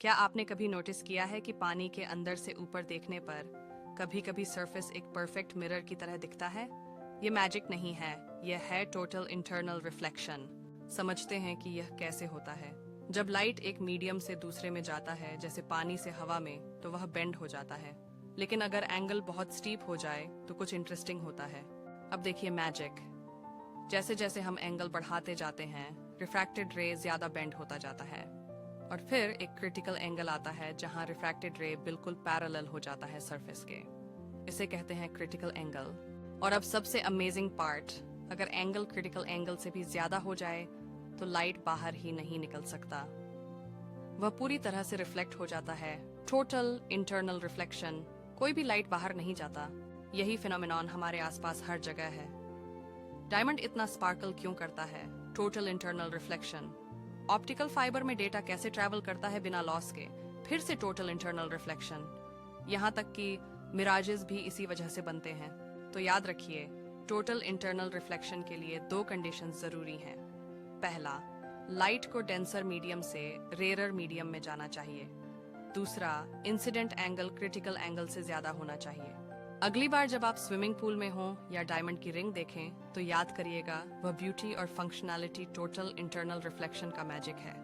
क्या आपने कभी नोटिस किया है कि पानी के अंदर से ऊपर देखने पर कभी कभी सरफेस एक परफेक्ट मिरर की तरह दिखता है? ये मैजिक नहीं है, यह है टोटल इंटरनल रिफ्लेक्शन। समझते हैं कि यह कैसे होता है। जब लाइट एक मीडियम से दूसरे में जाता है, जैसे पानी से हवा में, तो वह बेंड हो जाता है। लेकिन अगर एंगल बहुत स्टीप हो जाए तो कुछ इंटरेस्टिंग होता है। अब देखिए मैजिक। जैसे जैसे हम एंगल बढ़ाते जाते हैं, रिफ्रैक्टेड रे ज्यादा बेंड होता जाता है और फिर एक क्रिटिकल एंगल आता है जहां रिफ्रैक्टेड रे बिल्कुल पैरेलल हो जाता है सरफेस के। इसे कहते हैं क्रिटिकल एंगल। और अब सबसे अमेजिंग पार्ट, अगर एंगल क्रिटिकल एंगल से भी ज्यादा हो जाए तो लाइट बाहर ही नहीं निकल सकता, वह पूरी तरह से रिफ्लेक्ट हो जाता है। Total internal reflection. कोई भी लाइट बाहर नहीं जाता। यही फिनोमेनॉन हमारे आसपास हर जगह है। डायमंड इतना स्पार्कल क्यों करता है? Total internal reflection. Optical fibre में डेटा कैसे ट्रैवल करता है बिना लॉस के? फिर से टोटल इंटरनल रिफ्लेक्शन। यहाँ तक कि मिराजेस भी इसी वजह से बनते हैं। तो याद रखिए, टोटल इंटरनल रिफ्लेक्शन के लिए दो कंडीशंस जरूरी हैं। पहला, लाइट को डेंसर मीडियम से रेयरर मीडियम में जाना चाहिए। दूसरा, इंसिडेंट एंगल क्रिटिकल एंगल से ज्यादा होना चाहिए। अगली बार जब आप स्विमिंग पूल में हों या डायमंड की रिंग देखें तो याद करिएगा, वह ब्यूटी और फंक्शनैलिटी टोटल इंटरनल रिफ्लेक्शन का मैजिक है।